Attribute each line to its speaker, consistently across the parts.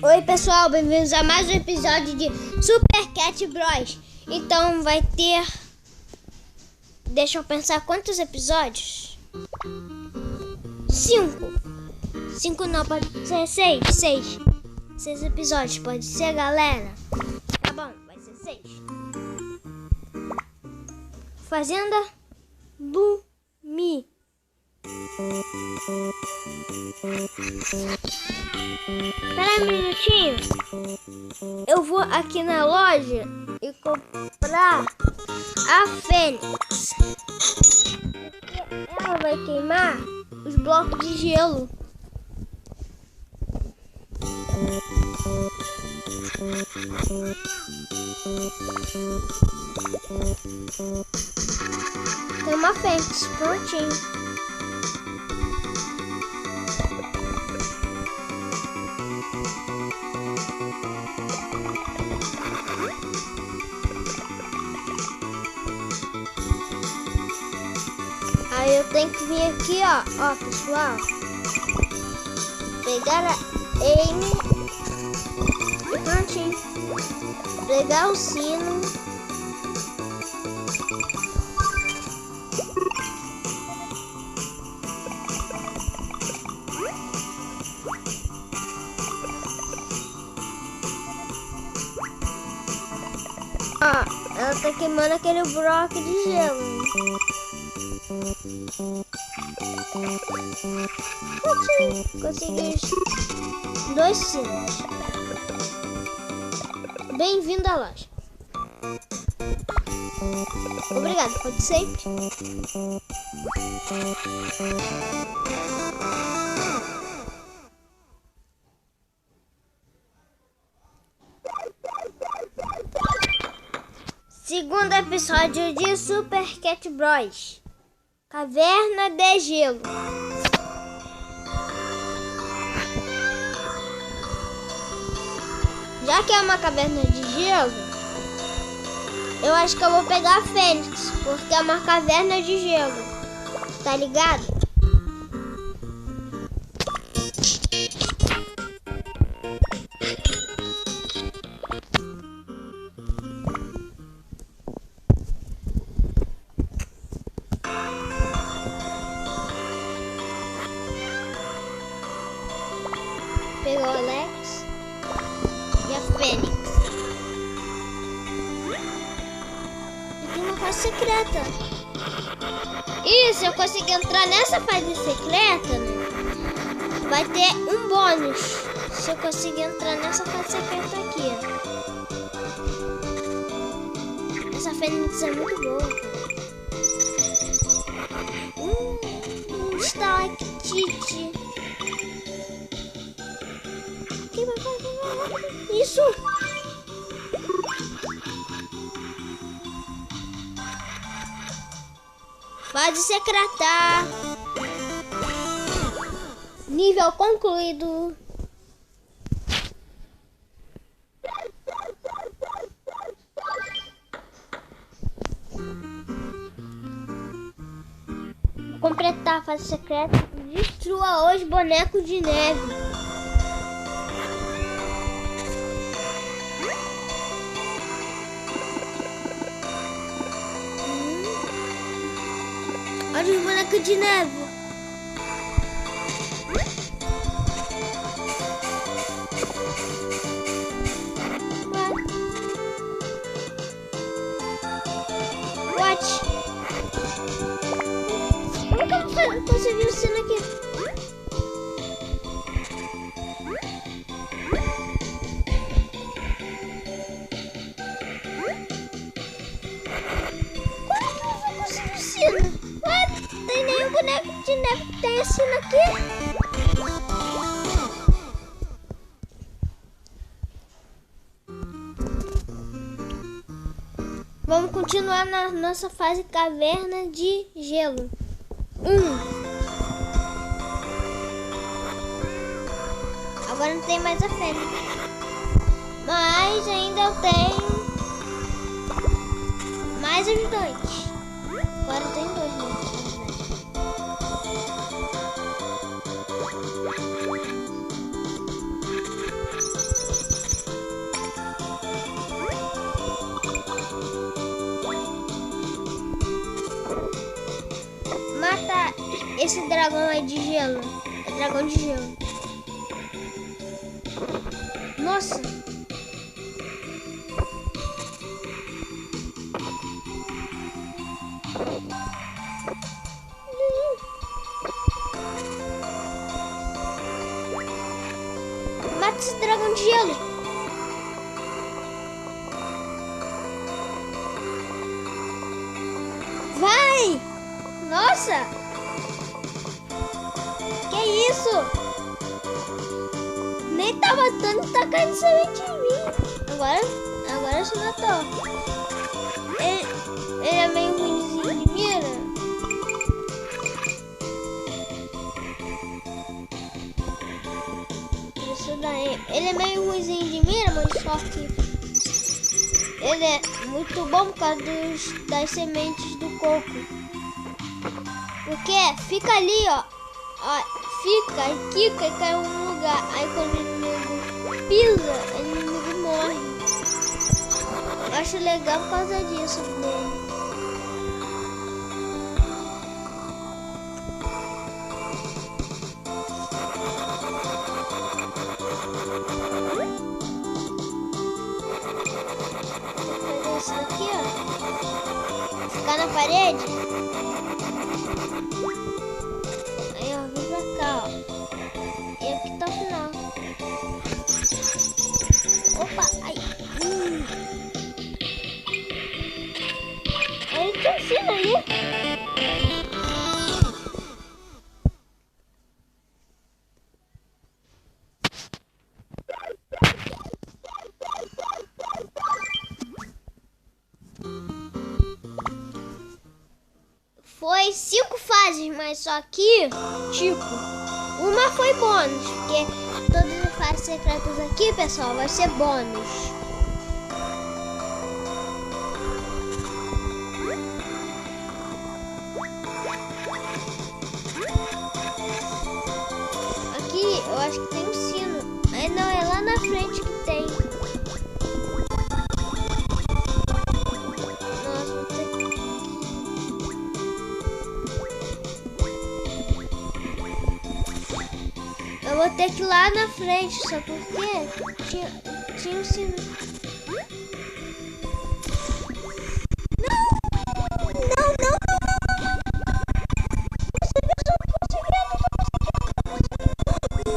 Speaker 1: Oi pessoal, bem-vindos a mais um episódio de Super Cat Bros. Então vai ter... Deixa eu pensar quantos episódios? 5. 5 não, pode ser 6. 6 episódios, pode ser, galera? Tá bom, vai ser 6. Fazenda Lumi. Espera um minutinho. Eu vou aqui na loja e comprar a Fênix. Porque ela vai queimar os blocos de gelo. Tem uma Fênix, prontinho. Aí eu tenho que vir aqui, ó pessoal, pegar a Amy e prontinho, pegar o sino, ó, ela tá queimando aquele bloco de gelo. Consegui os 2 sinos. Bem-vindo à loja. Obrigado, pode sempre. Segundo episódio de Super Cat Bros. Caverna de gelo. Já que é uma caverna de gelo, eu acho que eu vou pegar a Fênix, porque é uma caverna de gelo. Tá ligado? Pegou o Alex e a Fênix. E tem uma fase secreta. E se eu conseguir entrar nessa fase secreta, né, vai ter um bônus. Se eu conseguir entrar nessa fase secreta aqui. Essa Fênix é muito boa. Stalactite. Isso! Fase secreta. Nível concluído. Completar a fase secreta. Destrua os bonecos de neve. Olha os bonecos de neve. What? Como que eu consegui o sino aqui? Como que eu consegui o sino? Tem nenhum boneco de neve que tem assim aqui. Vamos continuar na nossa fase caverna de gelo. Agora não tem mais a Fênix. Mas ainda eu tenho mais os 2. Agora tem 2, né? esse dragão é de gelo. É dragão de gelo. Nossa. Mata esse dragão de gelo. Vai! Nossa! Que isso? Nem tá matando, tá caindo semente em mim. Agora se matou. Ele é meio ruimzinho de mira. Isso daí. Ele é meio ruimzinho de mira, mas só que ele é muito bom por causa das sementes do coco. Porque fica ali, ó. Fica, quica e cai em um lugar. Aí quando o inimigo pisa, o inimigo morre. Eu acho legal por causa disso dele. Vou pegar isso daqui, ó. Ficar na parede. Aí, ó, vem pra cá, ó. E aqui tá o final. Opa, ai. Aí tem um sino ali. Foi 5 fases, mas só que, tipo, uma foi bônus, porque todas as fases secretas aqui, pessoal, vai ser bônus. Aqui, eu acho que tem um sino. Aí não, é lá na frente que tem. Eu vou ter que ir lá na frente, só porque tinha um sino.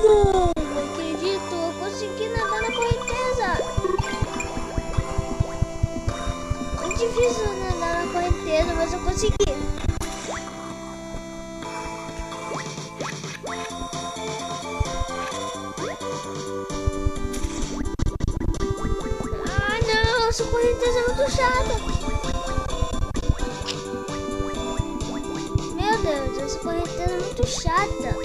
Speaker 1: Não acredito, eu consegui nadar na correnteza. É difícil nadar na correnteza, mas eu consegui. Essa correnteza é muito chata. Meu Deus, essa correnteza é muito chata.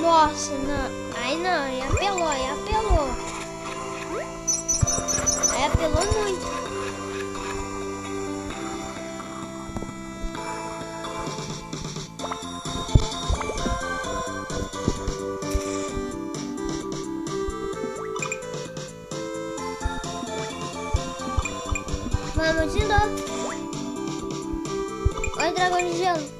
Speaker 1: Nossa, não. Ai não, aí apelou. Aí apelou muito. Vamos de novo. Olha o dragão de gelo.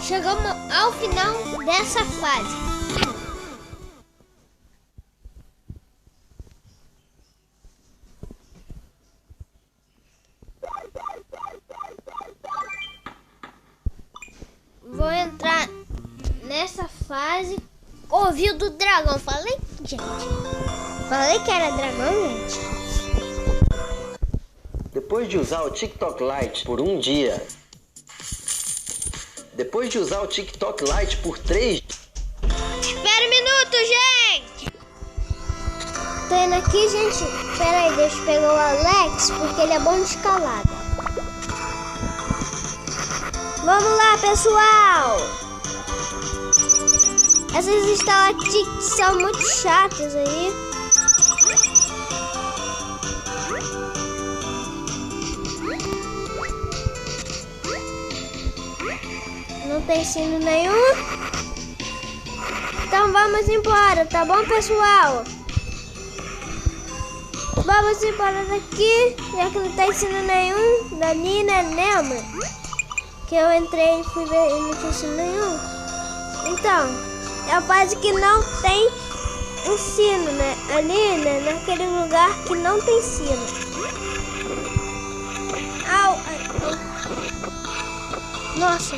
Speaker 1: Chegamos ao final dessa fase. Vou entrar nessa fase. Ouviu do dragão. Falei, gente. Falei que era dragão, gente.
Speaker 2: Depois de usar o TikTok Lite por um dia. Depois de usar o TikTok Lite por 3...
Speaker 1: Espera um minuto, gente! Tô indo aqui, gente. Pera aí, deixa eu pegar o Alex, porque ele é bom de escalada. Vamos lá, pessoal. Essas estalactites são muito chatas aí. Não tem sino nenhum. Então vamos embora, tá bom, pessoal? Vamos embora daqui, já que não tem sino nenhum. Dali, né? Lembra? Que eu entrei e fui ver e não tinha sino nenhum. Então, é a fase que não tem um sino, né? Ali, né? Naquele lugar que não tem sino. Au, ai, ai. Nossa.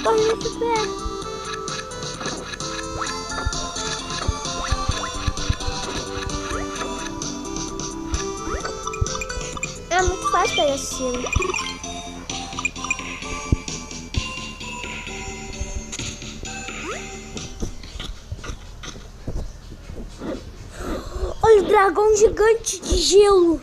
Speaker 1: Corre muito perto. É muito fácil pegar esse sino. Olha o dragão gigante de gelo.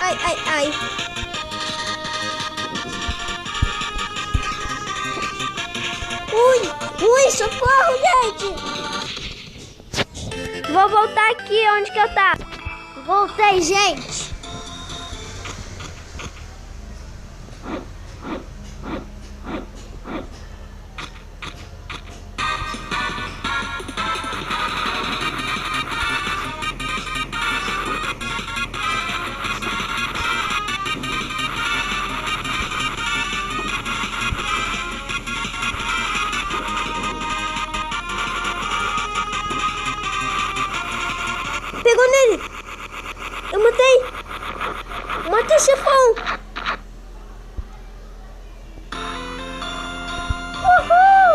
Speaker 1: Ai, ai, ai. Ui, socorro, gente. Vou voltar aqui onde que eu tava. Voltei, gente. Pegou nele! Eu matei! Matei o chefão! Uhul!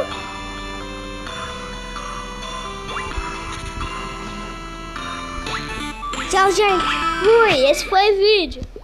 Speaker 1: Tchau, gente! Fui! Esse foi o vídeo!